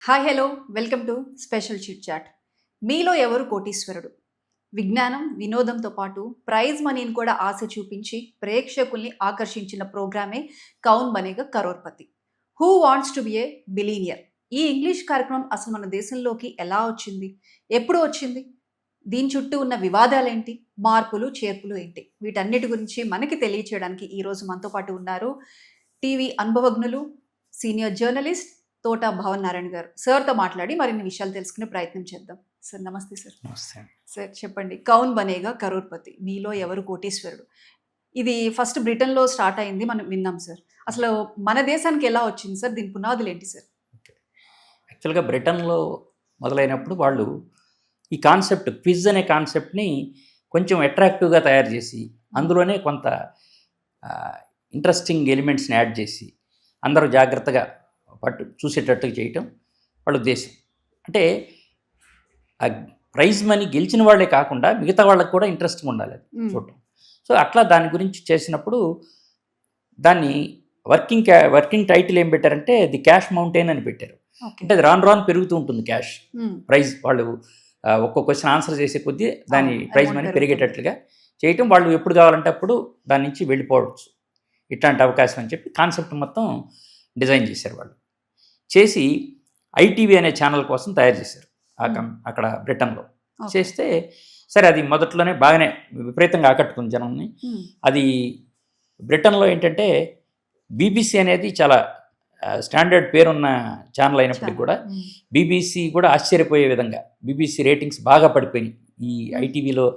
Hi hello welcome to special chit chat. మీలో ఎవరు కోటీశ్వరుడు? విజ్ఞానం వినోదంతో పాటు ప్రైజ్ మనీని కూడా ఆశ చూపించి ప్రేక్షకుల్ని ఆకర్షించిన ప్రోగ్రామే Kaun Banega Crorepati. Who wants to be a billionaire? ఈ ఇంగ్లీష్ కార్యక్రమం అసలు మన దేశంలోకి ఎలా వచ్చింది, ఎప్పుడు వచ్చింది, దీని చుట్టూ ఉన్న వివాదాలేంటి, మార్పులు చేర్పులు ఏంటి, వీటన్నిటి గురించి మనకి తెలియచేయడానికి ఈరోజు మనతో పాటు ఉన్నారు టీవీ అనుభవజ్ఞులు, సీనియర్ జర్నలిస్ట్ తోట భవన్ నారాయణ గారు. సార్తో మాట్లాడి మరిన్ని విషయాలు తెలుసుకునే ప్రయత్నం చేద్దాం. సార్ నమస్తే. సార్ నమస్తే. సార్ చెప్పండి, కౌన్ బనేగా కరోర్పతి, మీలో ఎవరు కోటీశ్వరుడు, ఇది ఫస్ట్ బ్రిటన్లో స్టార్ట్ అయింది, మనం విన్నాం సార్. అసలు మన దేశానికి ఎలా వచ్చింది సార్? దీని పునాదులు ఏంటి సార్? యాక్చువల్గా బ్రిటన్లో మొదలైనప్పుడు వాళ్ళు ఈ కాన్సెప్ట్ క్విజ్ అనే కాన్సెప్ట్ని కొంచెం అట్రాక్టివ్గా తయారు చేసి అందులోనే కొంత ఇంట్రెస్టింగ్ ఎలిమెంట్స్ని యాడ్ చేసి అందరూ జాగ్రత్తగా చూసేటట్టుగా చేయటం వాళ్ళ ఉద్దేశం. అంటే ఆ ప్రైజ్ మనీ గెలిచిన వాళ్ళే కాకుండా మిగతా వాళ్ళకి కూడా ఇంట్రెస్ట్గా ఉండాలి అది చూడటం. సో అట్లా దాని గురించి చేసినప్పుడు దాన్ని వర్కింగ్ టైటిల్ ఏం పెట్టారంటే ది క్యాష్ మౌంటైన్ అని పెట్టారు. అంటే అది రాను పెరుగుతూ ఉంటుంది క్యాష్ ప్రైజ్. వాళ్ళు ఒక్కో క్వశ్చన్ ఆన్సర్ చేసే కొద్దీ దాని ప్రైజ్ మనీ పెరిగేటట్లుగా చేయటం, వాళ్ళు ఎప్పుడు కావాలంటే అప్పుడు దాని నుంచి వెళ్ళిపోవచ్చు ఇట్లాంటి అవకాశం అని చెప్పి కాన్సెప్ట్ మొత్తం డిజైన్ చేశారు. వాళ్ళు చేసి ఐటీవీ అనే ఛానల్ కోసం తయారు చేశారు అక్కడ బ్రిటన్లో. చేస్తే సరే అది మొదట్లోనే బాగానే విపరీతంగా ఆకట్టుకుంది జనాన్ని. అది బ్రిటన్లో ఏంటంటే బీబీసీ అనేది చాలా స్టాండర్డ్ పేరున్న ఛానల్ అయినప్పటికీ కూడా బీబీసీ కూడా ఆశ్చర్యపోయే విధంగా బీబీసీ రేటింగ్స్ బాగా పడిపోయినాయి ఈ ఐటీవీలో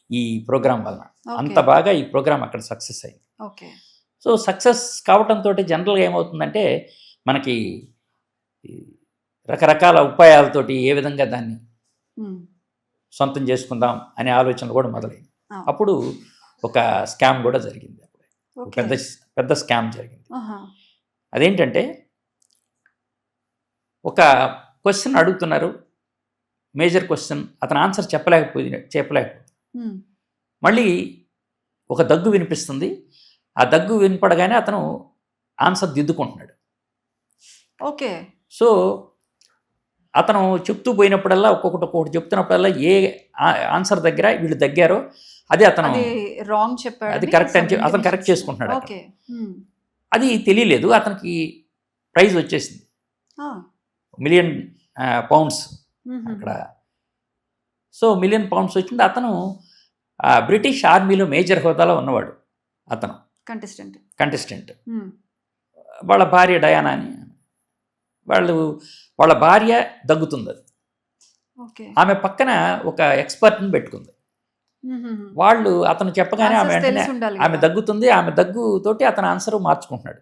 ఈ ప్రోగ్రాం వలన. అంత బాగా ఈ ప్రోగ్రాం అక్కడ సక్సెస్ అయింది. సో సక్సెస్ కావటంతో జనరల్గా ఏమవుతుందంటే మనకి రకరకాల ఉపాయాలతోటి ఏ విధంగా దాన్ని సొంతం చేసుకుందాం అనే ఆలోచనలు కూడా మొదలైంది. అప్పుడు ఒక స్కామ్ కూడా జరిగింది. అప్పుడు పెద్ద స్కామ్ జరిగింది. అదేంటంటే ఒక క్వశ్చన్ అడుగుతున్నారు, మేజర్ క్వశ్చన్, అతను ఆన్సర్ చెప్పలేకపోయింది. మళ్ళీ ఒక దగ్గు వినిపిస్తుంది. ఆ దగ్గు వినపడగానే అతను ఆన్సర్ దిద్దుకుంటున్నాడు. ఓకే. సో అతను చెప్తూ పోయినప్పుడల్లా ఒక్కొక్కటి చెప్తున్నప్పుడల్లా ఏ ఆన్సర్ దగ్గర వీళ్ళు దగ్గారో అదే అతను రాంగ్ చెప్పాడు, అది కరెక్ట్ అని చెప్పి అతను కరెక్ట్ చేసుకుంటున్నాడు. అది తెలియలేదు అతనికి. ప్రైజ్ వచ్చేసింది £1,000,000 అక్కడ. సో £1,000,000 వచ్చింది. అతను బ్రిటిష్ ఆర్మీలో మేజర్ హోదాలో ఉన్నవాడు. అతను కంటెస్టెంట్. వాళ్ళ భార్య డయానా అని, వాళ్ళ భార్య దగ్గుతుంది. అది ఆమె పక్కన ఒక ఎక్స్పర్ట్ని పెట్టుకుంది. వాళ్ళు అతను చెప్పగానే ఆమె దగ్గుతుంది. ఆమె దగ్గుతోటి అతను ఆన్సర్ మార్చుకుంటున్నాడు.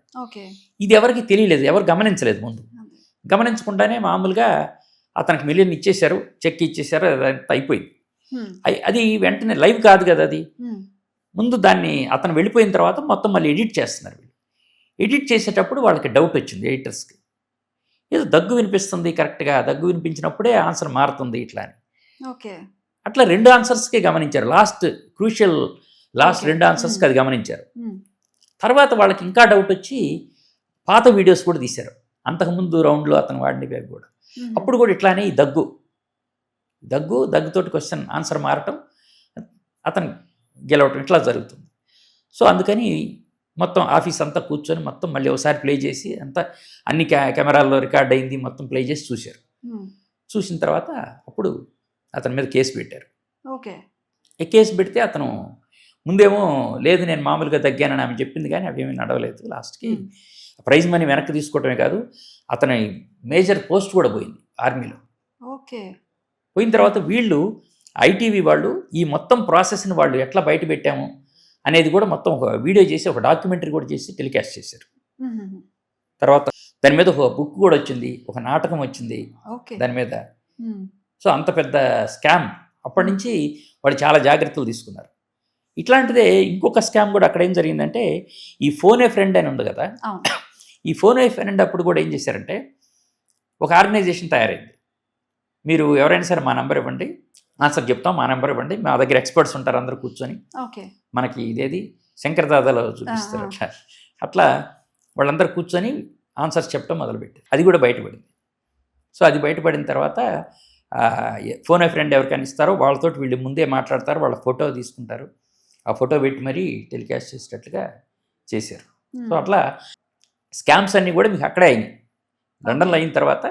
ఇది ఎవరికి తెలియలేదు, ఎవరు గమనించలేదు ముందు. గమనించకుండానే మామూలుగా అతనికి $1,000,000 ఇచ్చేశారు, చెక్ ఇచ్చేశారు, అదంతా అయిపోయింది. అది వెంటనే లైవ్ కాదు కదా అది. ముందు దాన్ని అతను వెళ్ళిపోయిన తర్వాత మొత్తం మళ్ళీ ఎడిట్ చేస్తున్నారు. ఎడిట్ చేసేటప్పుడు వాళ్ళకి డౌట్ వచ్చింది ఎడిటర్స్కి, ఏదో దగ్గు వినిపిస్తుంది, కరెక్ట్గా దగ్గు వినిపించినప్పుడే ఆన్సర్ మారుతుంది ఇట్లా అని. అట్లా 2 ఆన్సర్స్కే గమనించారు. లాస్ట్ 2 ఆన్సర్స్కి అది గమనించారు. తర్వాత వాళ్ళకి ఇంకా డౌట్ వచ్చి పాత వీడియోస్ కూడా తీశారు, అంతకుముందు రౌండ్లో అతను వాడినవి కూడా. అప్పుడు కూడా ఇట్లానే ఈ దగ్గుతోటి క్వశ్చన్ ఆన్సర్ మారటం, అతను గెలవటం ఇట్లా జరుగుతుంది. సో అందుకని మొత్తం ఆఫీస్ అంతా కూర్చొని మొత్తం మళ్ళీ ఒకసారి ప్లే చేసి అంతా అన్ని కెమెరాల్లో రికార్డ్ అయింది మొత్తం ప్లే చేసి చూశారు. చూసిన తర్వాత అప్పుడు అతని మీద కేసు పెట్టారు. ఈ కేసు పెడితే అతను ముందేమో లేదు నేను మామూలుగా తగ్గానని ఆమె చెప్పింది, కానీ అవేమీ నడవలేదు. లాస్ట్కి ప్రైజ్ మనీ వెనక్కి తీసుకోవటమే కాదు, అతని మేజర్ పోస్ట్ కూడా పోయింది ఆర్మీలో. పోయిన తర్వాత వీళ్ళు ఐటీవీ వాళ్ళు ఈ మొత్తం ప్రాసెస్ని వాళ్ళు ఎట్లా బయట పెట్టాము అనేది కూడా మొత్తం ఒక వీడియో చేసి ఒక డాక్యుమెంటరీ కూడా చేసి టెలికాస్ట్ చేశారు. తర్వాత దాని మీద ఒక బుక్ కూడా వచ్చింది, ఒక నాటకం వచ్చింది దాని మీద. సో అంత పెద్ద స్కామ్. అప్పటి నుంచి వాళ్ళు చాలా జాగ్రత్తలు తీసుకున్నారు. ఇట్లాంటిదే ఇంకొక స్కామ్ కూడా అక్కడ ఏం జరిగిందంటే, ఈ ఫోన్ ఏ ఫ్రెండ్ అని ఉంది కదా, ఈ ఫోన్ ఏ ఫ్రెండ్ అప్పుడు కూడా ఏం చేశారంటే ఒక ఆర్గనైజేషన్ తయారైంది. మీరు ఎవరైనా సరే మా నెంబర్ ఇవ్వండి, ఆన్సర్ చెప్తాం, మా నెంబర్ ఇవ్వండి, మా దగ్గర ఎక్స్పర్ట్స్ ఉంటారు అందరూ కూర్చొని మనకి ఇదేది శంకరదాదాలో చూపిస్తారు. అట్లా వాళ్ళందరూ కూర్చొని ఆన్సర్స్ చెప్పడం మొదలుపెట్టారు. అది కూడా బయటపడింది. సో అది బయటపడిన తర్వాత ఫోన్ ఏ ఫ్రెండ్ ఎవరికైనా ఇస్తారో వాళ్ళతో వీళ్ళు ముందే మాట్లాడతారు, వాళ్ళ ఫోటో తీసుకుంటారు, ఆ ఫోటో పెట్టి మరీ టెలికాస్ట్ చేసేటట్లుగా చేశారు. సో అట్లా స్కామ్స్ అన్నీ కూడా మీకు అక్కడే అయినాయి. లండన్లో అయిన తర్వాత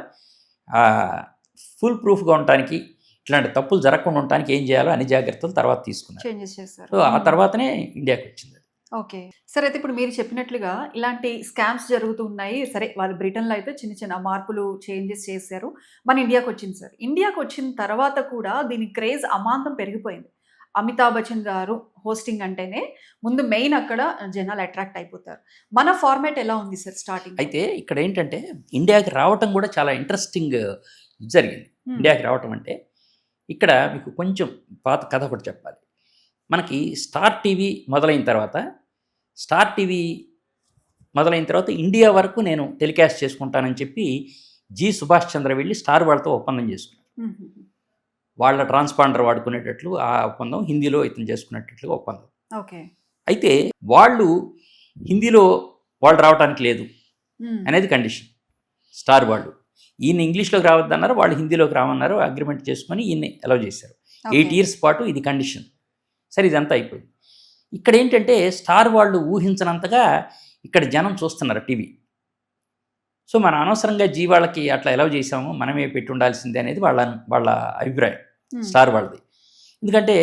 ఫుల్ ప్రూఫ్గా ఉండటానికి, ఇట్లాంటి తప్పులు జరగకుండా ఉండటానికి ఏం చేయాలో అన్ని జాగ్రత్తలు తర్వాత తీసుకున్నారు. చేంజెస్ చేశారు. సో ఆ తర్వాతనే ఇండియాకి వచ్చింది. ఓకే. సరే, అయితే ఇప్పుడు మీరు చెప్పినట్లుగా ఇలాంటి స్కామ్స్ జరుగుతూ ఉన్నాయి. సరే, వాళ్ళు బ్రిటన్లో అయితే చిన్న చిన్న మార్పులు చేంజెస్ చేశారు. మన ఇండియాకి వచ్చింది సార్. ఇండియాకి వచ్చిన తర్వాత కూడా దీని క్రేజ్ అమాంతం పెరిగిపోయింది. అమితాబ్ బచ్చన్ గారు హోస్టింగ్ అంటేనే ముందు మెయిన్ అక్కడ జనాలు అట్రాక్ట్ అయిపోతారు. మన ఫార్మాట్ ఎలా ఉంది సార్ స్టార్టింగ్? అయితే ఇక్కడ ఏంటంటే ఇండియాకి రావటం కూడా చాలా ఇంట్రెస్టింగ్ జరిగింది. ఇండియాకి రావటం అంటే ఇక్కడ మీకు కొంచెం పాత కథ ఒకటి చెప్పాలి. మనకి స్టార్ టీవీ మొదలైన తర్వాత ఇండియా వరకు నేను టెలికాస్ట్ చేసుకుంటానని చెప్పి జి సుభాష్ చంద్ర వెళ్ళి స్టార్ వాళ్ళతో ఒప్పందం చేసుకున్నారు. వాళ్ళ ట్రాన్స్పాండర్ వాడుకునేటట్లు ఆ ఒప్పందం, హిందీలో ఇతను చేసుకునేటట్లుగా ఒప్పందం. ఓకే. అయితే వాళ్ళు హిందీలో వాళ్ళు రావడానికి లేదు అనేది కండిషన్. స్టార్ వాళ్ళు ఈయన ఇంగ్లీష్లోకి రావద్దన్నారు, వాళ్ళు హిందీలోకి రామన్నారు. అగ్రిమెంట్ చేసుకొని ఈయన్ని అలౌ చేశారు. 8 years పాటు ఇది కండిషన్. సరే, ఇదంతా అయిపోయింది. ఇక్కడ ఏంటంటే స్టార్ వాళ్ళు ఊహించినంతగా ఇక్కడ జనం చూస్తున్నారు టీవీ. సో మన అనవసరంగా జీ వాళ్ళకి అట్లా అలౌ చేసాము, మనమే పెట్టి ఉండాల్సిందే అనేది వాళ్ళ అభిప్రాయం, స్టార్ వాళ్ళది. ఎందుకంటే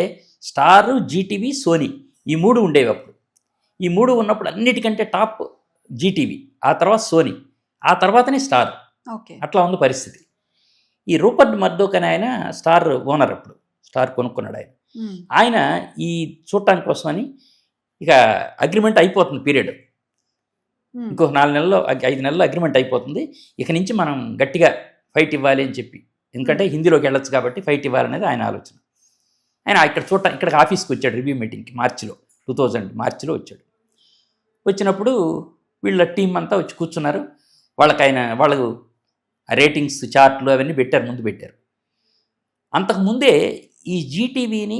స్టారు, జీటీవీ, సోనీ ఈ 3 ఉండేవి అప్పుడు. ఈ 3 ఉన్నప్పుడు అన్నిటికంటే టాప్ జీటీవీ, ఆ తర్వాత సోనీ, ఆ తర్వాతనే స్టార్. అట్లా ఉంది పరిస్థితి. ఈ రూపర్ట్ మర్డోక్ అని ఆయన స్టార్ ఓనర్, అప్పుడు స్టార్ కొనుక్కున్నాడు ఆయన ఈ చూడటానికి కోసమని ఇక అగ్రిమెంట్ అయిపోతుంది పీరియడ్. ఇంకొక 4 నెలల్లో 5 నెలల్లో అగ్రిమెంట్ అయిపోతుంది. ఇక నుంచి మనం గట్టిగా ఫైట్ ఇవ్వాలి అని చెప్పి, ఎందుకంటే హిందీలోకి వెళ్ళొచ్చు కాబట్టి ఫైట్ ఇవ్వాలనేది ఆయన ఆలోచన. ఆయన ఇక్కడికి ఆఫీస్కి వచ్చాడు రివ్యూ మీటింగ్కి మార్చిలో, 2000 మార్చిలో వచ్చాడు. వచ్చినప్పుడు వీళ్ళ టీం అంతా వచ్చి కూర్చున్నారు. వాళ్ళు రేటింగ్స్ చార్ట్లు అవన్నీ ముందు పెట్టారు. అంతకుముందే ఈ జీటీవీని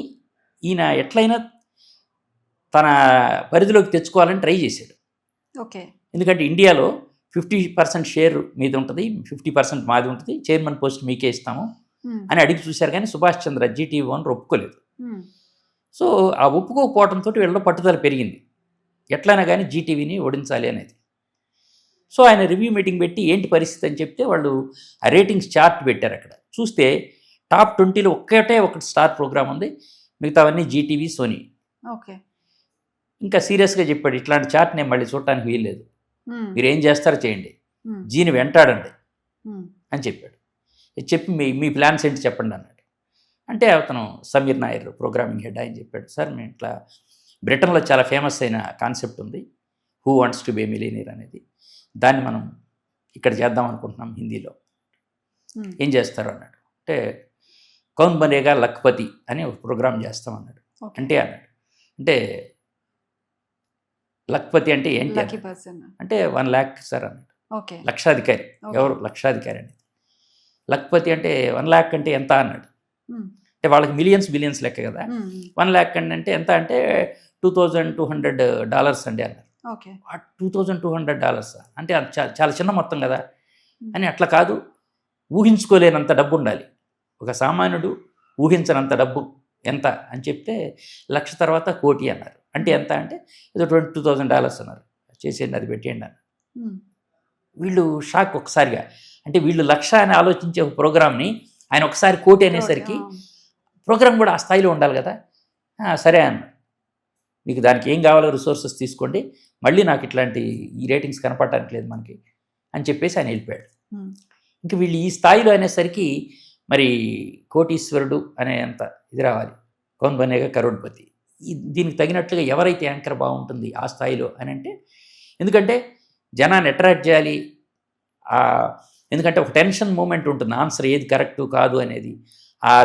ఈయన ఎట్లయినా తన పరిధిలోకి తెచ్చుకోవాలని ట్రై చేశాడు. ఓకే. ఎందుకంటే ఇండియాలో 50% షేర్ మీద ఉంటుంది, 50% మాది ఉంటుంది, చైర్మన్ పోస్ట్ మీకే ఇస్తాము అని అడిగి చూశారు. కానీ సుభాష్ చంద్ర జీటీవీ ఓనర్ ఒప్పుకోలేదు. సో ఆ ఒప్పుకోకపోవడంతో వీళ్ళలో పట్టుదల పెరిగింది, ఎట్లయినా కానీ జీటీవీని ఓడించాలి అనేది. సో ఆయన రివ్యూ మీటింగ్ పెట్టి ఏంటి పరిస్థితి అని చెప్తే వాళ్ళు ఆ రేటింగ్స్ చార్ట్ పెట్టారు. అక్కడ చూస్తే టాప్ 20లో ఒకటి స్టార్ ప్రోగ్రామ్ ఉంది, మిగతావన్నీ జీటీవీ, సోనీ. ఓకే. ఇంకా సీరియస్గా చెప్పాడు, ఇట్లాంటి చార్ట్ నేను మళ్ళీ చూడటానికి వీల్లేదు, మీరు ఏం చేస్తారో చేయండి, జీని వెంటాడండి అని చెప్పాడు. చెప్పి మీ ప్లాన్స్ ఏంటి చెప్పండి అన్నాడు. అంటే అతను సమీర్ నాయర్ ప్రోగ్రామింగ్ హెడ్ ఆయన చెప్పాడు, సార్ మేము ఇట్లా బ్రిటన్లో చాలా ఫేమస్ అయిన కాన్సెప్ట్ ఉంది, who wants to be A millionaire అనేది, దాన్ని మనం ఇక్కడ చేద్దాం అనుకుంటున్నాం హిందీలో, ఏం చేస్తారు అన్నాడు. అంటే కౌన్ బనేగా లక్పతి అని ఒక ప్రోగ్రామ్ చేస్తాం అన్నాడు. అంటే లక్పతి అంటే ఏంటి అంటే 1 lakh సార్ అన్నాడు. లక్షాధికారి. ఎవరు లక్షాధికారి అనేది? లక్పతి అంటే 1 lakh అంటే ఎంత అన్నాడు. అంటే వాళ్ళకి బిలియన్స్ లెక్క కదా. 1 lakh అంటే ఎంత అంటే $2,200 అండి అన్నారు. $2,200 అంటే చాలా చిన్న మొత్తం కదా అని. అట్లా కాదు, ఊహించుకోలేనంత డబ్బు ఉండాలి, ఒక సామాన్యుడు ఊహించనంత డబ్బు ఎంత అని చెప్తే 1,00,000 తర్వాత 1,00,000 అన్నారు. అంటే ఎంత అంటే ఏదో $22,000 అన్నారు. చేసేయండి, అది పెట్టేయండి అన్నారు. వీళ్ళు షాక్ ఒకసారిగా. అంటే వీళ్ళు 1,00,000 అని ఆలోచించే ఒక ప్రోగ్రామ్ని ఆయన ఒకసారి 1,00,000 అనేసరికి ప్రోగ్రామ్ కూడా ఆ స్థాయిలో ఉండాలి కదా. సరే అన్న, మీకు దానికి ఏం కావాలో రిసోర్సెస్ తీసుకోండి, మళ్ళీ నాకు ఇట్లాంటి ఈ రేటింగ్స్ కనపడటానికి లేదు మనకి అని చెప్పేసి ఆయన వెళ్ళిపోయాడు. ఇంక వీళ్ళు ఈ స్థాయిలో అనేసరికి మరి కోటీశ్వరుడు అనే అంత ఇది రావాలి, కౌన్ బనేగా కరోడ్పతి. దీనికి తగినట్లుగా ఎవరైతే యాంకర్ బాగుంటుంది ఆ స్థాయిలో అని అంటే, ఎందుకంటే జనాన్ని అట్రాక్ట్ చేయాలి. ఎందుకంటే ఒక టెన్షన్ మూమెంట్ ఉంటుంది, ఆన్సర్ ఏది కరెక్టు కాదు అనేది,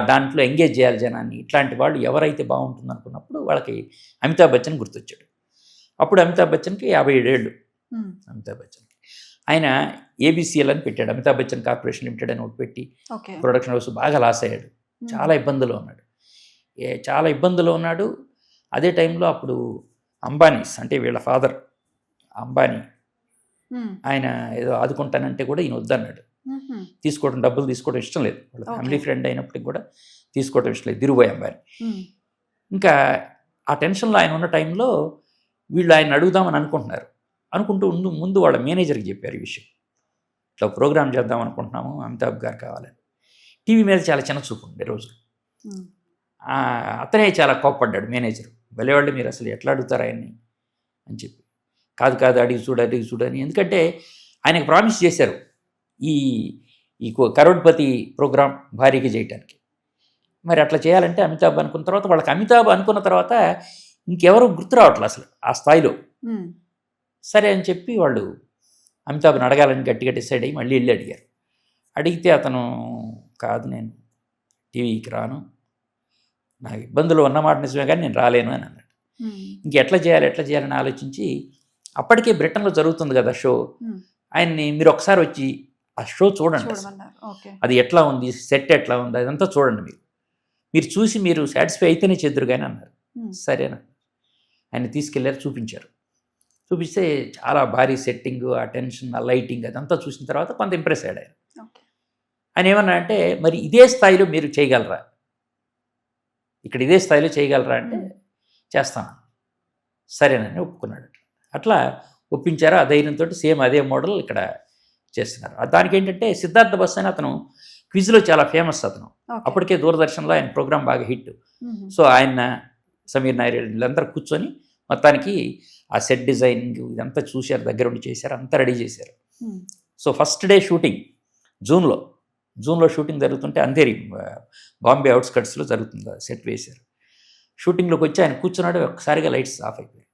దాంట్లో ఎంగేజ్ చేయాలి జనాన్ని. ఇట్లాంటి వాళ్ళు ఎవరైతే బాగుంటుంది అనుకున్నప్పుడు వాళ్ళకి అమితాబ్ బచ్చన్ గుర్తొచ్చాడు. అప్పుడు అమితాబ్ బచ్చన్కి 57 ఏళ్ళు. అమితాబ్ బచ్చన్కి ఆయన ఏబీసీఎల్ అని పెట్టాడు, అమితాబ్ బచ్చన్ కార్పొరేషన్ లిమిటెడ్ అని ఒకటి పెట్టి ప్రొడక్షన్ హౌస్ బాగా లాస్ అయ్యాడు. చాలా ఇబ్బందులో ఉన్నాడు. అదే టైంలో అప్పుడు అంబానీస్ అంటే వీళ్ళ ఫాదర్ అంబానీ, ఆయన ఏదో ఆదుకుంటానంటే కూడా ఈయన వద్దన్నాడు. తీసుకోవడం, డబ్బులు తీసుకోవడం ఇష్టం లేదు. వాళ్ళ Okay. ఫ్యామిలీ ఫ్రెండ్ అయినప్పటికి కూడా తీసుకోవడం ఇష్టం లేదు, ధీరుభాయ్ అంబానీ. ఇంకా ఆ టెన్షన్లో ఆయన ఉన్న టైంలో వీళ్ళు ఆయన అడుగుదామని అనుకుంటున్నారు. అనుకుంటూ ముందు వాళ్ళ మేనేజర్కి చెప్పారు ఈ విషయం, ఇట్లా ప్రోగ్రామ్ చేద్దాం అనుకుంటున్నాము, అమితాబ్ గారు కావాలని. టీవీ మీద చాలా చిన్న చూపు ఉండే రోజు. అతనే చాలా కోప్పడ్డాడు మేనేజర్, భలేవాళ్ళు మీరు అసలు ఎట్లా అడుగుతారు ఆయన్ని అని చెప్పి. కాదు అడిగి చూడు అని. ఎందుకంటే ఆయనకు ప్రామిస్ చేశారు ఈ ఈ కరోడ్పతి ప్రోగ్రాం భారీగా చేయటానికి. మరి అట్లా చేయాలంటే అమితాబ్ అనుకున్న తర్వాత, వాళ్ళకి అమితాబ్ అనుకున్న తర్వాత ఇంకెవరు గుర్తు రావట్లేదు అసలు ఆ స్థాయిలో. సరే అని చెప్పి వాళ్ళు అమితాబ్ని అడగాలని గట్టిగా డిసైడ్ అయ్యి మళ్ళీ వెళ్ళి అడిగారు. అడిగితే అతను, కాదు నేను టీవీకి రాను, నాకు ఇబ్బందులు ఉన్నమాట నిజమే కానీ నేను రాలేను అని అన్నాడు. ఇంకెట్లా చేయాలని ఆలోచించి, అప్పటికే బ్రిటన్లో జరుగుతుంది కదా షో, ఆయన్ని మీరు ఒకసారి వచ్చి ఆ షో చూడండి, అది ఎట్లా ఉంది, సెట్ ఎట్లా ఉంది, అదంతా చూడండి, మీరు చూసి మీరు సాటిస్ఫై అయితేనే చెద్దురు కానీ అన్నారు. సరేనా, ఆయన తీసుకెళ్ళారు, చూపిస్తే చాలా భారీ సెట్టింగ్, ఆ టెన్షన్, ఆ లైటింగ్ అదంతా చూసిన తర్వాత కొంత ఇంప్రెస్ అయ్యాడు ఆయన. ఆయన ఏమన్నా అంటే, మరి ఇదే స్థాయిలో మీరు చేయగలరా, ఇక్కడ ఇదే స్థాయిలో చేయగలరా అంటే, చేస్తాను, సరేనని ఒప్పుకున్నాడు. అట్లా ఒప్పించారు. ఆ ధైర్యంతో సేమ్ అదే మోడల్ ఇక్కడ చేస్తున్నారు. దానికి ఏంటంటే సిద్ధార్థ బస్ అని అతను క్విజ్లో చాలా ఫేమస్ అతను. అప్పటికే దూరదర్శన్లో ఆయన ప్రోగ్రామ్ బాగా హిట్. సో ఆయన, సమీర్ నాయర్ వీళ్ళందరూ కూర్చొని మొత్తానికి ఆ సెట్ డిజైనింగ్ ఇదంతా చూశారు, దగ్గర ఉండి చేశారు, అంతా రెడీ చేశారు. సో ఫస్ట్ డే షూటింగ్ జూన్లో షూటింగ్ జరుగుతుంటే, అంధేరి బాంబే అవుట్స్కట్స్లో జరుగుతుంది, సెట్ వేశారు. షూటింగ్లోకి వచ్చి ఆయన కూర్చున్నాడు, ఒక్కసారిగా లైట్స్ ఆఫ్ అయిపోయాయి,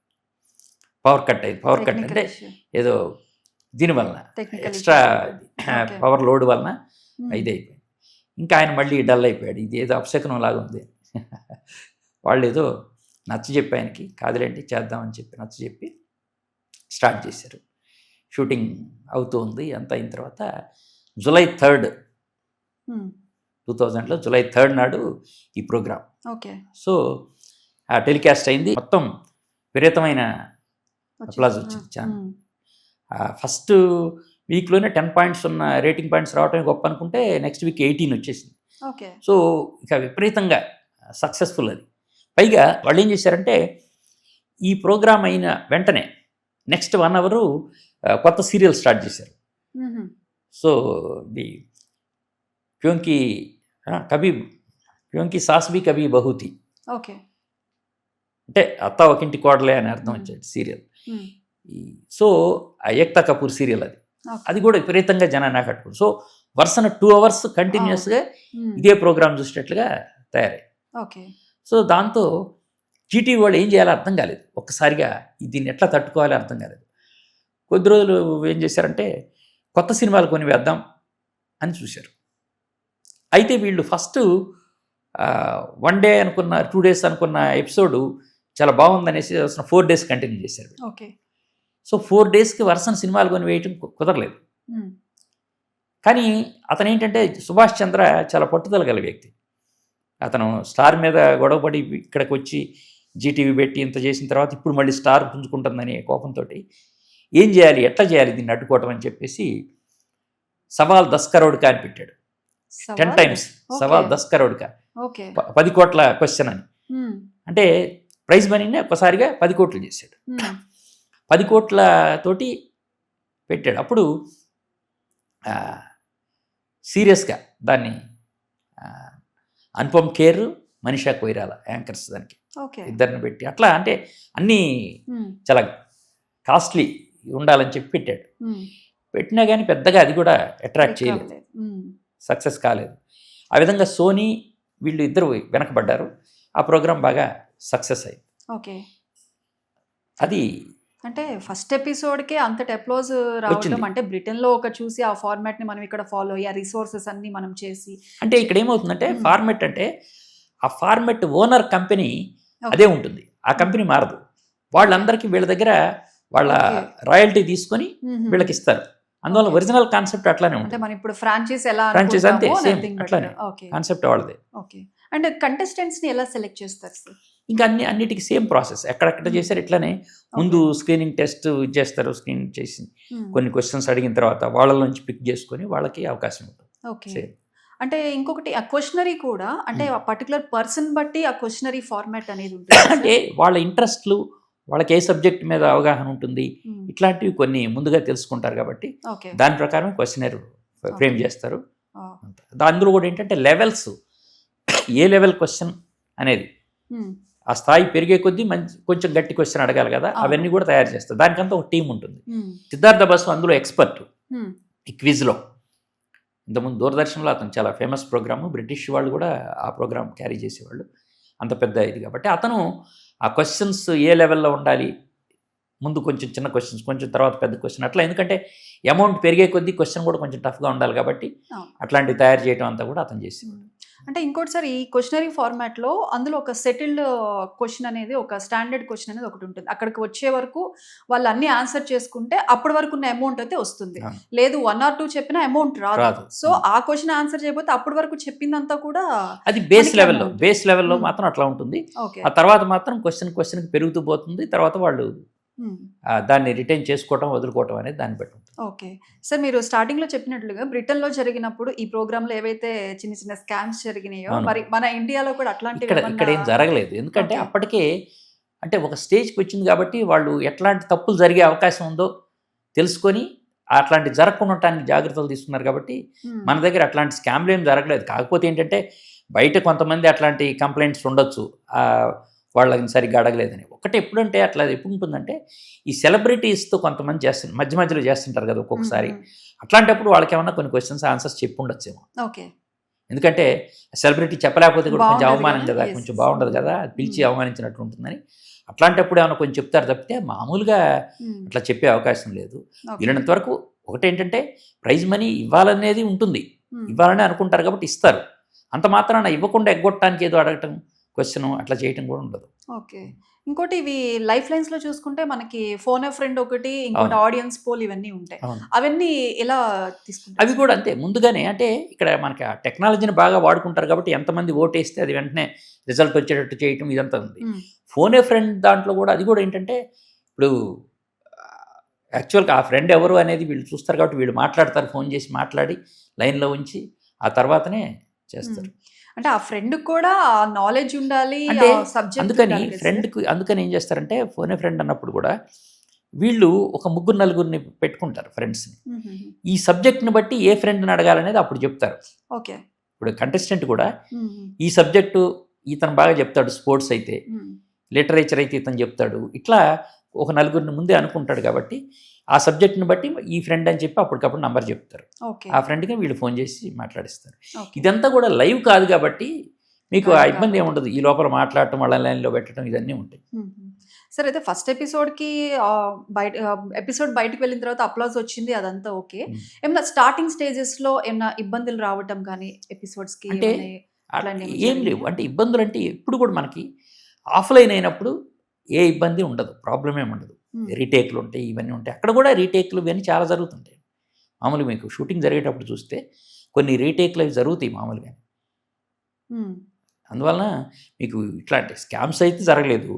పవర్ కట్ అంటే ఏదో దీనివలన ఎక్స్ట్రా పవర్ లోడ్ వలన ఇది అయిపోయింది. ఇంకా ఆయన మళ్ళీ డల్ అయిపోయాడు, ఇది ఏదో అపశకనం లాగా ఉంది. వాళ్ళు ఏదో నచ్చజెప్పి ఆయనకి, కాదులేండి చేద్దామని చెప్పి నచ్చజెప్పి స్టార్ట్ చేశారు. షూటింగ్ అవుతూ ఉంది. అంతా అయిన తర్వాత July 3, 2000లో July 3 నాడు ఈ ప్రోగ్రామ్ సో టెలికాస్ట్ అయింది. మొత్తం విపరీతమైన అప్లాజ్ వచ్చింది ఛానల్. ఫస్ట్ వీక్లోనే 10 పాయింట్స్ ఉన్న రేటింగ్ పాయింట్స్ రావటం గొప్ప అనుకుంటే, నెక్స్ట్ వీక్ 18 వచ్చేసింది. సో ఇక విపరీతంగా సక్సెస్ఫుల్ అది. పైగా వాళ్ళు ఏం చేశారంటే, ఈ ప్రోగ్రామ్ అయిన వెంటనే నెక్స్ట్ 1 hour కొత్త సీరియల్ స్టార్ట్ చేశారు. సో ది క్యోంకి సాస్ భీ కభీ బహూ థీ, అంటే అత్త ఒకింటి కోడలే అని అర్థం వచ్చేది serial. So Ekta Kapoor serial అది కూడా విపరీతంగా జనాన్ని ఆకట్టుకుంది. సో వరుసన 2 hours కంటిన్యూస్గా ఇదే ప్రోగ్రామ్ చూసేటట్లుగా తయారై. సో దాంతో జీటీవీ వాళ్ళు ఏం చేయాలో అర్థం కాలేదు, ఒక్కసారిగా దీన్ని ఎట్లా తట్టుకోవాలో అర్థం కాలేదు. కొద్ది రోజులు ఏం చేశారంటే, కొత్త సినిమాలు కొని వేద్దాం అని చూశారు. అయితే వీళ్ళు ఫస్ట్ 1 day అనుకున్న, 2 days అనుకున్న ఎపిసోడ్ చాలా బాగుందనేసి 4 days కంటిన్యూ చేశారు. సో 4 daysకి వరుసన సినిమాలు కొని వేయటం కుదరలేదు. కానీ అతను ఏంటంటే, సుభాష్ చంద్ర చాలా పట్టుదల గల వ్యక్తి. అతను స్టార్ మీద గొడవపడి ఇక్కడికి వచ్చి జీటీవీ పెట్టి ఇంత చేసిన తర్వాత ఇప్పుడు మళ్ళీ స్టార్ పుంజుకుంటుందనే కోపంతో ఏం చేయాలి, ఎట్లా చేయాలి దీన్ని అడ్డుకోవటం అని చెప్పేసి సవాల్ 10 crore అని పెట్టాడు. 10 times సవాల్ 10 crore, 10 కోట్ల క్వశ్చన్ అని. అంటే ప్రైజ్ మనీనే ఒకసారిగా 10 కోట్లు చేశాడు. 10 కోట్ల తోటి పెట్టాడు. అప్పుడు సీరియస్గా దాన్ని అనుపమ్ ఖేర్, మనీషా కొయిరాలా యాంకర్స్ దానికి ఇద్దరిని పెట్టి, అట్లా అంటే అన్నీ చాలా కాస్ట్లీ ఉండాలని చెప్పి పెట్టాడు. పెట్టినా కానీ పెద్దగా అది కూడా అట్రాక్ట్ చేయలేదు, సక్సెస్ కాలేదు. ఆ విధంగా సోనీ వీళ్ళు ఇద్దరు వెనకబడ్డారు. ఆ ప్రోగ్రాం బాగా సక్సెస్ అయింది. అది అంటే ఫస్ట్ ఎపిసోడ్కే అంతటి అప్లోజ్ రావడం అంటే, బ్రిటన్లో ఒక చూసి ఆ ఫార్మాట్ని మనం ఇక్కడ ఫాలో అయ్యి, ఆ రిసోర్సెస్ అన్ని మనం చేసి, అంటే ఇక్కడ ఏమవుతుందంటే ఫార్మాట్ అంటే ఆ ఫార్మాట్ ఓనర్ కంపెనీ అదే ఉంటుంది, ఆ కంపెనీ మారదు. వాళ్ళందరికీ వీళ్ళ దగ్గర వాళ్ళ రాయల్టీ తీసుకొని వీళ్ళకి ఇస్తారు. అందువల్ల ఒరిజినల్ కాన్సెప్ట్ అట్లానే ఉంటుంది. మనం ఇప్పుడు ఫ్రాంచైజ్ ఎలా, ఫ్రాంచైజ్ అంతే సేమ్ అట్లానే కాన్సెప్ట్ వాళ్ళదే. ఓకే. అంటే కంటెస్టెంట్స్ ని ఎలా సెలెక్ట్ చేస్తారు సార్? ఇంకా అన్నిటికీ సేమ్ ప్రాసెస్ ఎక్కడెక్కడ చేశారు ఇట్లానే ముందు స్క్రీనింగ్ టెస్ట్ చేస్తారు, స్క్రీనింగ్ చేసి కొన్ని క్వశ్చన్స్ అడిగిన తర్వాత వాళ్ళ నుంచి పిక్ చేసుకొని వాళ్ళకి అవకాశం ఉంటుంది. ఓకే. అంటే ఇంకొకటి ఆ క్వశ్చనరీ కూడా అంటే ఆ పర్టికులర్ పర్సన్ బట్టి ఆ క్వశ్చనరీ ఫార్మాట్ అనేది ఉంటుంది. అంటే వాళ్ళ ఇంట్రెస్ట్లు, వాళ్ళకి ఏ సబ్జెక్ట్ మీద అవగాహన ఉంటుంది, ఇట్లాంటివి కొన్ని ముందుగా తెలుసుకుంటారు కాబట్టి దాని ప్రకారం క్వశ్చనర్ ఫ్రేమ్ చేస్తారు. అందులో కూడా ఏంటంటే లెవెల్స్, ఏ లెవెల్ క్వశ్చన్ అనేది ఆ స్థాయి పెరిగే కొద్దీ కొంచెం గట్టి క్వశ్చన్ అడగాలి కదా, అవన్నీ కూడా తయారు చేస్తారు. దానికంతా ఒక టీం ఉంటుంది. సిద్ధార్థ బసు అందులో ఎక్స్పర్ట్ ఈ క్విజ్లో. ఇంతకుముందు దూరదర్శన్లో అతను చాలా ఫేమస్ ప్రోగ్రాము, బ్రిటిష్ వాళ్ళు కూడా ఆ ప్రోగ్రామ్ క్యారీ చేసేవాళ్ళు, అంత పెద్ద ఇది కాబట్టి అతను ఆ క్వశ్చన్స్ ఏ లెవెల్లో ఉండాలి, ముందు కొంచెం చిన్న క్వశ్చన్స్, కొంచెం తర్వాత పెద్ద క్వశ్చన్, అట్లా ఎందుకంటే అమౌంట్ పెరిగే కొద్దీ క్వశ్చన్ కూడా కొంచెం టఫ్గా ఉండాలి కాబట్టి అట్లాంటివి తయారు చేయడం అంతా కూడా అతను చేసేవాడు. అంటే ఇంకోటి సార్, ఈ క్వశ్చనరీ ఫార్మాట్లో అందులో ఒక సెటిల్డ్ క్వశ్చన్ అనేది, ఒక స్టాండర్డ్ క్వశ్చన్ అనేది ఒకటి ఉంటుంది. అక్కడికి వచ్చే వరకు వాళ్ళు అన్ని ఆన్సర్ చేసుకుంటే అప్పటి వరకు ఉన్న అమౌంట్ అయితే వస్తుంది. లేదు 1 or 2 చెప్పినా అమౌంట్ రాదు. సో ఆ క్వశ్చన్ ఆన్సర్ చేయకపోతే అప్పటి వరకు చెప్పిందంతా కూడా అది బేస్ లెవెల్లో మాత్రం అట్లా ఉంటుంది. ఆ తర్వాత మాత్రం క్వశ్చన్కి పెరుగుతూ పోతుంది. తర్వాత వాళ్ళు దాన్ని రిటైన్ చేసుకోవటం, వదులుకోవటం అనేది దాన్ని బట్టి ఉంటుంది. ఓకే సార్, మీరు స్టార్టింగ్లో చెప్పినట్లుగా బ్రిటన్లో జరిగినప్పుడు ఈ ప్రోగ్రాంలో ఏవైతే చిన్న చిన్న స్కామ్స్ జరిగినాయో, మరి మన ఇండియాలో కూడా అట్లాంటివి ఇక్కడ ఏం జరగలేదు. ఎందుకంటే అప్పటికే అంటే ఒక స్టేజ్కి వచ్చింది కాబట్టి వాళ్ళు ఎట్లాంటి తప్పులు జరిగే అవకాశం ఉందో తెలుసుకొని అట్లాంటి జరగకుండా జాగ్రత్తలు తీసుకున్నారు కాబట్టి మన దగ్గర అట్లాంటి స్కామ్లు ఏం జరగలేదు. కాకపోతే ఏంటంటే బయట కొంతమంది అట్లాంటి కంప్లైంట్స్ ఉండొచ్చు, వాళ్ళని సరిగ్గా అడగలేదని. ఒకటి ఎప్పుడంటే అట్లా ఎప్పుడు ఉంటుందంటే ఈ సెలబ్రిటీస్తో కొంతమంది చేస్తారు, మధ్యలో చేస్తుంటారు కదా ఒక్కొక్కసారి. అట్లాంటప్పుడు వాళ్ళకి ఏమన్నా కొన్ని క్వశ్చన్స్ ఆన్సర్స్ చెప్పి ఉండొచ్చేమో. ఓకే. ఎందుకంటే సెలబ్రిటీ చెప్పలేకపోతే కూడా కొంచెం అవమానం కదా, కొంచెం బాగుండదు కదా, పిలిచి అవమానించినట్టు ఉంటుందని. అట్లాంటప్పుడు ఏమైనా కొంచెం చెప్తారు తప్పితే మామూలుగా అట్లా చెప్పే అవకాశం లేదు. వీళ్ళనంత వరకు ఒకటేంటంటే ప్రైజ్ మనీ ఇవ్వాలనేది ఉంటుంది, ఇవ్వాలని అనుకుంటారు కాబట్టి ఇస్తారు. అంత మాత్రాన ఇవ్వకుండా ఎగ్గొట్టడానికి ఏదో అడగటం, క్వశ్చన్ అట్లా చేయటం కూడా ఉండదు. ఓకే. ఇంకోటి ఇవి లైఫ్ లైన్స్ లో చూసుకుంటే మనకి ఫోన్ ఏ ఫ్రెండ్ ఒకటి, ఇంకోటి ఆడియన్స్ పోల్, ఇవన్నీ ఉంటాయి. అవన్నీ ఎలా తీసుకుంటారు? అవి కూడా అంతే ముందుగానే. అంటే ఇక్కడ మనకి ఆ టెక్నాలజీని బాగా వాడుకుంటారు కాబట్టి ఎంతమంది ఓటేస్తే అది వెంటనే రిజల్ట్ వచ్చేటట్టు చేయటం ఇదంతా ఉంది. ఫోన్ ఏ ఫ్రెండ్ దాంట్లో కూడా అది కూడా ఏంటంటే ఇప్పుడు యాక్చువల్గా ఆ ఫ్రెండ్ ఎవరు అనేది వీళ్ళు చూస్తారు కాబట్టి వీళ్ళు మాట్లాడతారు, ఫోన్ చేసి మాట్లాడి లైన్లో ఉంచి ఆ తర్వాతనే చేస్తారు. అంటే ఆ ఫ్రెండ్ కూడా నాలెడ్జ్ ఉండాలి, అంటే అందుకని ఏం చేస్తారంటే ఫోన్ ఏ ఫ్రెండ్ అన్నప్పుడు కూడా వీళ్ళు ఒక 3-4 పెట్టుకుంటారు ఫ్రెండ్స్ని. ఈ సబ్జెక్ట్ని బట్టి ఏ ఫ్రెండ్ని అడగాలనేది అప్పుడు చెప్తారు. ఓకే. ఇప్పుడు కంటెస్టెంట్ కూడా ఈ సబ్జెక్టు ఇతను బాగా చెప్తాడు, స్పోర్ట్స్ అయితే, లిటరేచర్ అయితే ఇతను చెప్తాడు, ఇట్లా ఒక 4 ముందే అనుకుంటాడు కాబట్టి ఆ సబ్జెక్ట్ని బట్టి ఈ ఫ్రెండ్ అని చెప్పి అప్పటికప్పుడు నంబర్ చెప్తారు. ఆ ఫ్రెండ్కి వీళ్ళు ఫోన్ చేసి మాట్లాడిస్తారు. ఇదంతా కూడా లైవ్ కాదు కాబట్టి మీకు ఆ ఇబ్బంది ఏముండదు. ఈ లోపల మాట్లాడటం, వాళ్ళ లైన్లో పెట్టడం, ఇవన్నీ ఉంటాయి. సరే, అయితే ఫస్ట్ ఎపిసోడ్కి ఎపిసోడ్ బయటకు వెళ్ళిన తర్వాత అప్లాజ్ వచ్చింది, అదంతా ఓకే. ఏమన్నా స్టార్టింగ్ స్టేజెస్లో ఏమన్నా ఇబ్బందులు రావటం కానీ ఎపిసోడ్స్కి అంటే ఏం లేవు. అంటే ఇబ్బందులు అంటే ఎప్పుడు కూడా మనకి ఆఫ్లైన్ అయినప్పుడు ఏ ఇబ్బంది ఉండదు, ప్రాబ్లం ఏమి ఉండదు. రీటేక్లు ఉంటాయి, ఇవన్నీ ఉంటాయి. అక్కడ కూడా రీటేక్లు ఇవన్నీ చాలా జరుగుతుంటాయి. మామూలుగా మీకు షూటింగ్ జరిగేటప్పుడు చూస్తే కొన్ని రీటేక్లు అవి జరుగుతాయి మామూలుగా. అందువలన మీకు ఇట్లాంటి స్కామ్స్ అయితే జరగలేదు.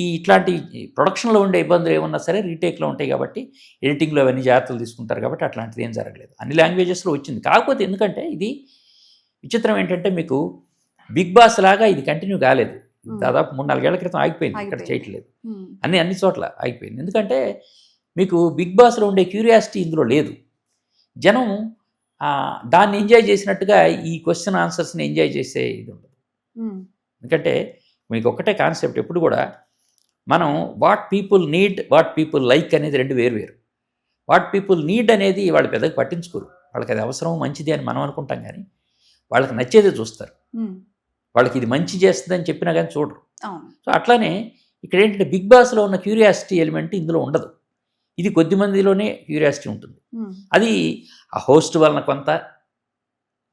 ఈ ఇట్లాంటి ప్రొడక్షన్లో ఉండే ఇబ్బందులు ఏమన్నా సరే రీటేక్లో ఉంటాయి కాబట్టి ఎడిటింగ్లో అవన్నీ జాగ్రత్తలు తీసుకుంటారు కాబట్టి అట్లాంటిది ఏం జరగలేదు. అన్ని లాంగ్వేజెస్లో వచ్చింది. కాకపోతే ఎందుకంటే ఇది విచిత్రం ఏంటంటే మీకు బిగ్ బాస్ లాగా ఇది కంటిన్యూ కాలేదు. దాదాపు 3-4 ఏళ్ల క్రితం ఆగిపోయింది, ఇక్కడ చేయట్లేదు. అన్ని చోట్ల ఆగిపోయింది. ఎందుకంటే మీకు బిగ్ బాస్లో ఉండే క్యూరియాసిటీ ఇందులో లేదు. జనం దాన్ని ఎంజాయ్ చేసినట్టుగా ఈ క్వశ్చన్ ఆన్సర్స్ని ఎంజాయ్ చేసే ఇది ఉండదు. ఎందుకంటే మీకు ఒకటే కాన్సెప్ట్ ఎప్పుడు కూడా, మనం what people need, what people like అనేది 2 వేరు. వాట్ పీపుల్ నీడ్ అనేది వాళ్ళు పెద్దగా పట్టించుకోరు. వాళ్ళకి అది అవసరం, మంచిది అని మనం అనుకుంటాం, కానీ వాళ్ళకి నచ్చేదే చూస్తారు. వాళ్ళకి ఇది మంచి చేస్తుందని చెప్పినా కానీ చూడరు. సో అట్లానే ఇక్కడ ఏంటంటే బిగ్ బాస్లో ఉన్న క్యూరియాసిటీ ఎలిమెంట్ ఇందులో ఉండదు. ఇది కొద్ది మందిలోనే క్యూరియాసిటీ ఉంటుంది. అది ఆ హోస్ట్ వలన కొంత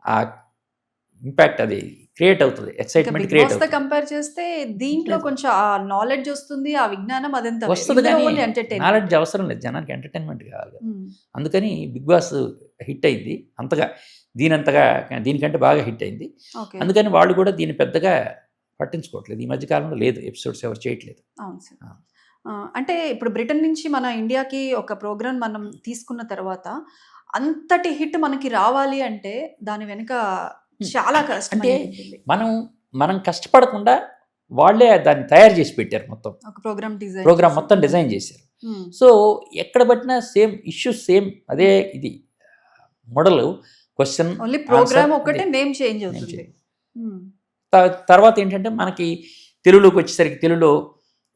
ఆ ఇంపాక్ట్ అది క్రియేట్ అవుతుంది, ఎక్సైట్మెంట్ క్రియేట్ అవుతుంది. కంపేర్ చేస్తే దీంట్లో కొంచెం ఆ నాలెడ్జ్ వస్తుంది, ఆ విజ్ఞానం అదంతా వస్తుంది. కానీ నాలెడ్జ్ అవసరం లేదు, జనానికి ఎంటర్టైన్మెంట్ కావాలి. అందుకని బిగ్ బాస్ హిట్ అయింది అంతగా, దీనికంటే బాగా హిట్ అయింది. అందుకని వాళ్ళు కూడా దీన్ని పెద్దగా పట్టించుకోవట్లేదు. ఈ మధ్యకాలంలో లేదు, ఎపిసోడ్స్ ఎవరు చేయట్లేదు. అవును సార్. ఆ. అంటే ఇప్పుడు బ్రిటన్ నుంచి మన ఇండియాకి ఒక ప్రోగ్రామ్ మనం తీసుకున్న తర్వాత అంతటి హిట్ మనకి రావాలి అంటే దాని వెనుక చాలా కష్టం అంటే అనేది ఉంటుంది. మనం కష్టపడకుండా వాళ్ళే దాన్ని తయారు చేసి పెట్టారు. మొత్తం ఒక ప్రోగ్రామ్ మొత్తం డిజైన్ చేశారు. సో ఎక్కడ పట్టినా సేమ్ ఇష్యూస్, సేమ్ అదే ఇది మోడల్, క్వశ్చన్ ఓన్లీ ప్రోగ్రామ్ ఒకటే నేమ్ చేంజ్ అవుతుంది. తర్వాత ఏంటంటే మనకి తెలుగులోకి వచ్చేసరికి తెలుగులో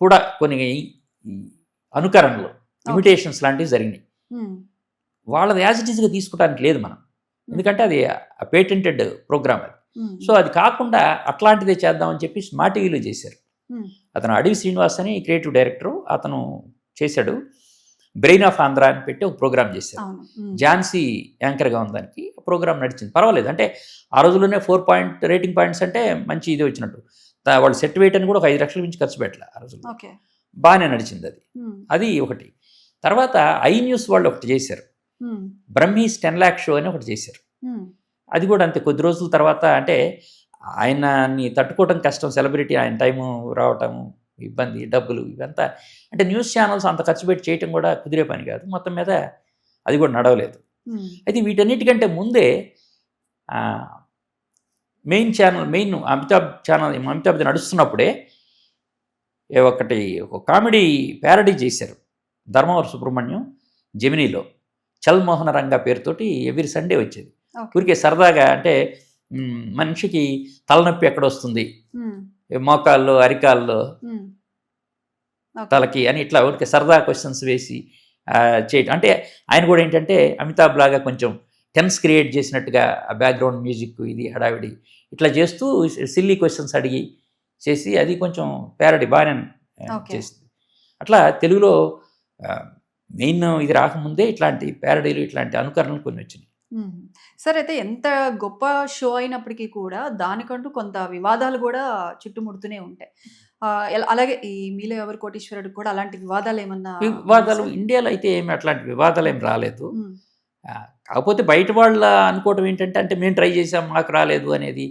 కూడా కొన్ని అనుకరణలు, ఇమిటేషన్స్ లాంటివి జరిగినాయి. వాళ్ళది యాజ్ ఇట్ ఈస్గా తీసుకోవడానికి లేదు మనం, ఎందుకంటే అది పేటెంటెడ్ ప్రోగ్రామ్ అది. సో అది కాకుండా అట్లాంటిదే చేద్దామని చెప్పి మా టీవీలో చేశారు. అతను అడవి శ్రీనివాస్ అని క్రియేటివ్ డైరెక్టరు, అతను చేశాడు. బ్రెయిన్ ఆఫ్ ఆంధ్ర అని పెట్టి ఒక ప్రోగ్రామ్ చేశారు. ఝాన్సీ యాంకర్గా ఉంది, దానికి ప్రోగ్రామ్ నడిచింది, పర్వాలేదు. అంటే ఆ రోజుల్లోనే 4 రేటింగ్ పాయింట్స్ అంటే మంచి ఇది వచ్చినట్టు. వాళ్ళు సెట్ వేయటానికి కూడా ఒక 5 లక్షల నుంచి ఖర్చు పెట్టలే ఆ రోజుల్లో. బాగానే నడిచింది అది. అది ఒకటి. తర్వాత ఐ న్యూస్ వాళ్ళు ఒకటి చేశారు, బ్రహ్మీస్ 10 lakh షో అని ఒకటి చేశారు. అది కూడా అంతే, కొద్ది రోజుల తర్వాత, అంటే ఆయనని తట్టుకోవడం కష్టం, సెలబ్రిటీ, ఆయన టైము రావటము ఇబ్బంది, డబ్బులు ఇవంతా, అంటే న్యూస్ ఛానల్స్ అంత ఖర్చు పెట్టి చేయటం కూడా కుదిరే పని కాదు. మొత్తం మీద అది కూడా నడవలేదు. అయితే వీటన్నిటికంటే ముందే మెయిన్ అమితాబ్ నడుస్తున్నప్పుడే ఒక కామెడీ ప్యారడీ చేశారు ధర్మవరం సుబ్రహ్మణ్యం జెమినీలో. చల్ మోహన రంగా పేరుతోటి ఎవ్రీ సండే వచ్చేది. ఊరికే సరదాగా, అంటే మనిషికి తలనొప్పి ఎక్కడ వస్తుంది, మోకాల్లో, అరికాల్లో, తలకి అని ఇట్లా ఊరికే సరదా క్వశ్చన్స్ వేసి చేయటం. అంటే ఆయన కూడా ఏంటంటే అమితాబ్ లాగా కొంచెం టెన్స్ క్రియేట్ చేసినట్టుగా ఆ బ్యాక్గ్రౌండ్ మ్యూజిక్ ఇది హడావిడి ఇట్లా చేస్తూ సిల్లీ క్వశ్చన్స్ అడిగి చేసి, అది కొంచెం ప్యారడీ బాగానే చేసింది. అట్లా తెలుగులో మెయిన్ ఇది రాకముందే ఇట్లాంటి ప్యారడీలు, ఇట్లాంటి అనుకరణలు కొన్ని వచ్చినాయి. సరే, అయితే ఎంత గొప్ప షో అయినప్పటికీ కూడా దానికంటూ కొంత వివాదాలు కూడా చుట్టుముడుతూనే ఉంటాయి. అలాగే ఈ మీలో ఎవరు కోటీశ్వరుడు కూడా అలాంటి వివాదాలు ఇండియాలో అయితే ఏమి అట్లాంటి వివాదాలు ఏమి రాలేదు. కాకపోతే బయట వాళ్ళ అనుకోవటం ఏంటంటే, అంటే మేము ట్రై చేసాం మాకు రాలేదు అనేది.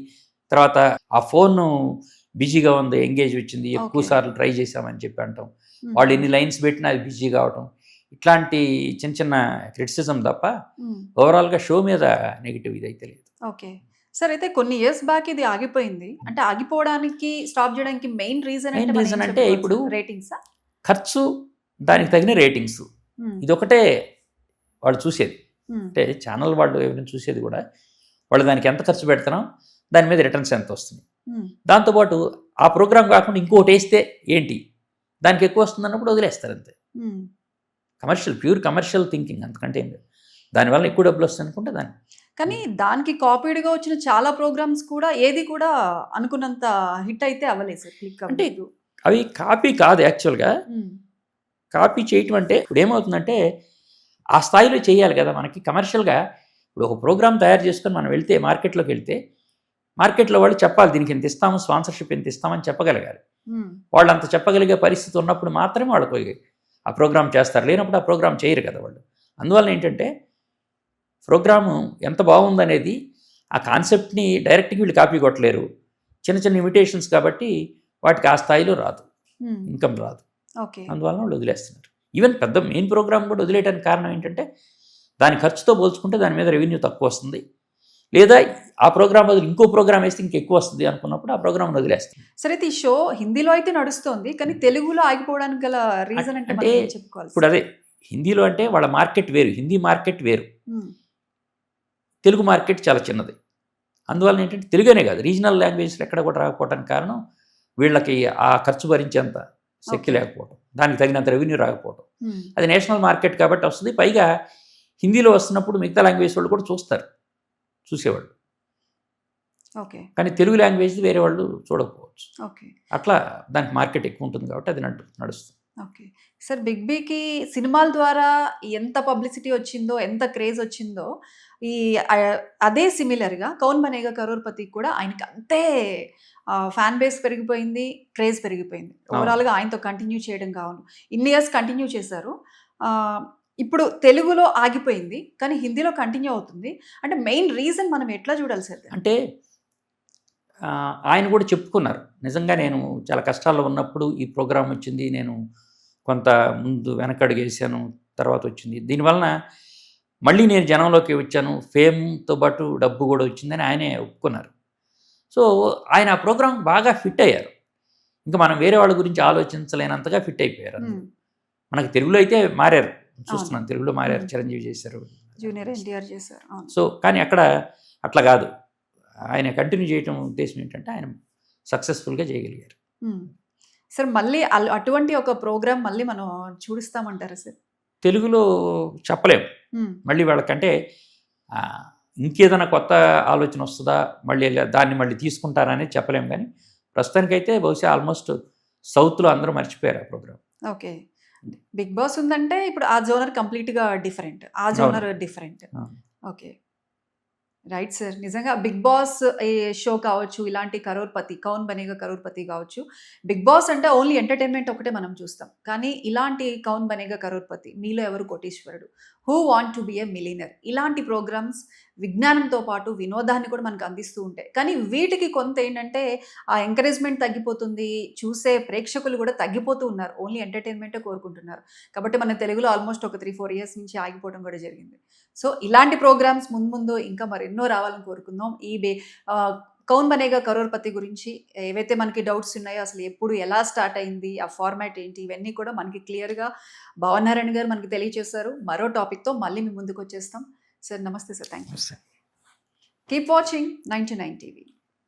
తర్వాత ఆ ఫోన్ బిజీగా ఉంది, ఎంగేజ్ వచ్చింది, ఎక్కువ సార్లు ట్రై చేసామని చెప్పి అంటాం. వాళ్ళు ఎన్ని లైన్స్ పెట్టినా అది బిజీ కావటం, ఇట్లాంటి చిన్న చిన్న క్రిటిసిజం తప్ప ఓవరాల్గా షో మీద నెగిటివ్ ఇదైతే లేదు. ఓకే సార్, అయితే కొన్ని ఇయర్స్ బ్యాక్ ఇది ఆగిపోయింది. అంటే ఆగిపోవడానికి, స్టాప్ చేయడానికి మెయిన్ రీజన్ అంటే ఇప్పుడు రేటింగ్స్, ఖర్చు, దానికి తగిన రేటింగ్స్, ఇదొకటే వాళ్ళు చూసేది. అంటే ఛానల్ వాళ్ళు ఎవరైనా చూసేది కూడా వాళ్ళు దానికి ఎంత ఖర్చు పెడుతున్నాం, దాని మీద రిటర్న్స్ ఎంత వస్తుంది. దాంతోపాటు ఆ ప్రోగ్రామ్ కాకుండా ఇంకోటి వేస్తే ఏంటి, దానికి ఎక్కువ వస్తుంది అన్నప్పుడు వదిలేస్తారు అంతే. ప్యూర్ కమర్షియల్ థింకింగ్, అంతకంటే ఏం లేదు. దానివల్ల ఎక్కువ డబ్బులు వస్తుంది అనుకుంటే దాన్ని. కానీ దానికి కాపీడ్గా వచ్చిన చాలా ప్రోగ్రామ్స్ కూడా ఏది కూడా అనుకున్నంత హిట్ అయితే అవ్వలేదు సార్, క్లిక్ అంటే అవి కాపీ కాదు యాక్చువల్గా. కాపీ చేయటం అంటే ఇప్పుడు ఏమవుతుందంటే ఆ స్థాయిలో చేయాలి కదా. మనకి కమర్షియల్గా ఇప్పుడు ఒక ప్రోగ్రామ్ తయారు చేసుకొని మనం వెళ్తే, మార్కెట్లోకి వెళ్తే, మార్కెట్లో వాళ్ళు చెప్పాలి దీనికి ఎంత ఇస్తాము, స్పాన్సర్షిప్ ఎంత ఇస్తామని చెప్పగలగాలి. వాళ్ళు అంత చెప్పగలిగే పరిస్థితి ఉన్నప్పుడు మాత్రమే వాళ్ళకి ఆ ప్రోగ్రామ్ చేస్తారు, లేనప్పుడు ఆ ప్రోగ్రామ్ చేయరు కదా వాళ్ళు. అందువల్ల ఏంటంటే ప్రోగ్రాము ఎంత బాగుందనేది, ఆ కాన్సెప్ట్ని డైరెక్ట్గా వీళ్ళు కాపీ కొట్టలేరు. చిన్న చిన్న ఇమిటేషన్స్ కాబట్టి వాటికి ఆ స్థాయిలో రాదు, ఇన్కమ్ రాదు. అందువల్ల వాళ్ళు వదిలేస్తున్నారు. ఈవెన్ పెద్ద మెయిన్ ప్రోగ్రామ్ కూడా వదిలేయడానికి కారణం ఏంటంటే దాని ఖర్చుతో పోల్చుకుంటే దాని మీద రెవెన్యూ తక్కువ వస్తుంది, లేదా ఆ ప్రోగ్రామ్ బదులు ఇంకో ప్రోగ్రామ్ వేస్తే ఇంకెక్కువ వస్తుంది అనుకున్నప్పుడు ఆ ప్రోగ్రామ్ వదిలేస్తుంది. సరే, అయితే ఈ షో హిందీలో అయితే నడుస్తుంది, కానీ తెలుగులో ఆగిపోవడానికి గల రీజన్ అంటే చెప్పుకోవాలి. ఇప్పుడు అదే హిందీలో అంటే వాళ్ళ మార్కెట్ వేరు, హిందీ మార్కెట్ వేరు, తెలుగు మార్కెట్ చాలా చిన్నది. అందువల్ల ఏంటంటే తెలుగునే కాదు, రీజనల్ లాంగ్వేజ్లు ఎక్కడ కూడా రాకపోవడానికి కారణం వీళ్ళకి ఆ ఖర్చు భరించేంత శక్తి లేకపోవడం, దానికి తగినంత రెవెన్యూ రాకపోవడం. అది నేషనల్ మార్కెట్ కాబట్టి వస్తుంది. పైగా హిందీలో వస్తున్నప్పుడు మిగతా లాంగ్వేజ్ వాళ్ళు కూడా చూసేవాళ్ళు. కానీ తెలుగు లాంగ్వేజ్ వేరే వాళ్ళు చూడకపోవచ్చు. అట్లా దానికి మార్కెట్ ఎక్కువ ఉంటుంది కాబట్టి అది నడుస్తుంది. ఓకే సార్, బిగ్ బీకి సినిమాల ద్వారా ఎంత పబ్లిసిటీ వచ్చిందో, ఎంత క్రేజ్ వచ్చిందో, ఈ అదే సిమిలర్గా కౌన్ బనేగా కరోర్పతికి కూడా ఆయనకి అంతే ఫ్యాన్ బేస్ పెరిగిపోయింది, క్రేజ్ పెరిగిపోయింది. ఓవరాల్గా ఆయనతో కంటిన్యూ చేయడం కావాలి, ఇన్ని ఇయర్స్ కంటిన్యూ చేశారు. ఇప్పుడు తెలుగులో ఆగిపోయింది కానీ హిందీలో కంటిన్యూ అవుతుంది. అంటే మెయిన్ రీజన్ మనం ఎట్లా చూడాలి సార్? అంటే ఆయన కూడా చెప్పుకున్నారు, నిజంగా నేను చాలా కష్టాల్లో ఉన్నప్పుడు ఈ ప్రోగ్రాం వచ్చింది, నేను కొంత ముందు వెనకడుగు వేసాను, తర్వాత వచ్చింది, దీనివలన మళ్ళీ నేను జనంలోకి వచ్చాను, ఫేమ్తో పాటు డబ్బు కూడా వచ్చిందని ఆయనే ఒప్పుకున్నారు. సో ఆయన ఆ ప్రోగ్రాం బాగా ఫిట్ అయ్యారు, ఇంకా మనం వేరే వాళ్ళ గురించి ఆలోచించలేనంతగా ఫిట్ అయిపోయారు. మనకి తెలుగులో అయితే మారారు, చూస్తున్నాను తెలుగులో మారారు, చిరంజీవి చేశారు, జూనియర్ ఎన్టీఆర్ చేశారు. సో కానీ అక్కడ అట్లా కాదు, ఆయన కంటిన్యూ చేయటం ఉద్దేశం ఏంటంటే ఆయన సక్సెస్ఫుల్గా చేయగలిగారు. సార్ మళ్ళీ అటువంటి ఒక ప్రోగ్రామ్ మళ్ళీ మనం చూడిస్తామంటారా సార్? తెలుగులో చెప్పలేము, మళ్ళీ వాళ్ళకంటే ఇంకేదైనా కొత్త ఆలోచన వస్తుందా, మళ్ళీ దాన్ని మళ్ళీ తీసుకుంటారా అనేది చెప్పలేము, కానీ ప్రస్తుతానికైతే బహుశా ఆల్మోస్ట్ సౌత్లో అందరూ మర్చిపోయారు ఆ ప్రోగ్రామ్. ఓకే, బిగ్ బాస్ ఉందంటే ఇప్పుడు ఆ జోనర్ కంప్లీట్గా డిఫరెంట్, ఆ genre different. Okay, right sir. నిజంగా బిగ్ బాస్ ఈ షో కావచ్చు, ఇలాంటి కరోర్పతి, కౌన్ బనేగా కరోర్పతి కావచ్చు, బిగ్ బాస్ అంటే ఓన్లీ ఎంటర్టైన్మెంట్ ఒకటే మనం చూస్తాం, కానీ ఇలాంటి కౌన్ బనేగా కరోర్పతి, మీలో ఎవరు కోటీశ్వరుడు, who want to be A millionaire, ఇలాంటి ప్రోగ్రామ్స్ విజ్ఞానంతో పాటు వినోదాన్ని కూడా మనకు అందిస్తూ ఉంటాయి. కానీ వీటికి కొంత ఏంటంటే ఆ ఎంకరేజ్మెంట్ తగ్గిపోతుంది, చూసే ప్రేక్షకులు కూడా తగ్గిపోతూ ఉన్నారు, ఓన్లీ ఎంటర్టైన్మెంటే కోరుకుంటున్నారు. కాబట్టి మన తెలుగులో ఆల్మోస్ట్ ఒక 3-4 years నుంచి ఆగిపోవడం కూడా జరిగింది. సో ఇలాంటి ప్రోగ్రామ్స్ ముందు ఇంకా మరెన్నో రావాలని కోరుకుందాం. ఈ కౌన్ బనేగా కరోర్పతి గురించి ఏవైతే మనకి డౌట్స్ ఉన్నాయో, అసలు ఎప్పుడు ఎలా స్టార్ట్ అయింది, ఆ ఫార్మాట్ ఏంటి, ఇవన్నీ కూడా మనకి క్లియర్గా భావనారాయణ గారు మనకి తెలియజేశారు. మరో టాపిక్తో మళ్ళీ మీ ముందుకు వచ్చేస్తాం. సార్ నమస్తే sir, thank you. Keep watching 99 TV.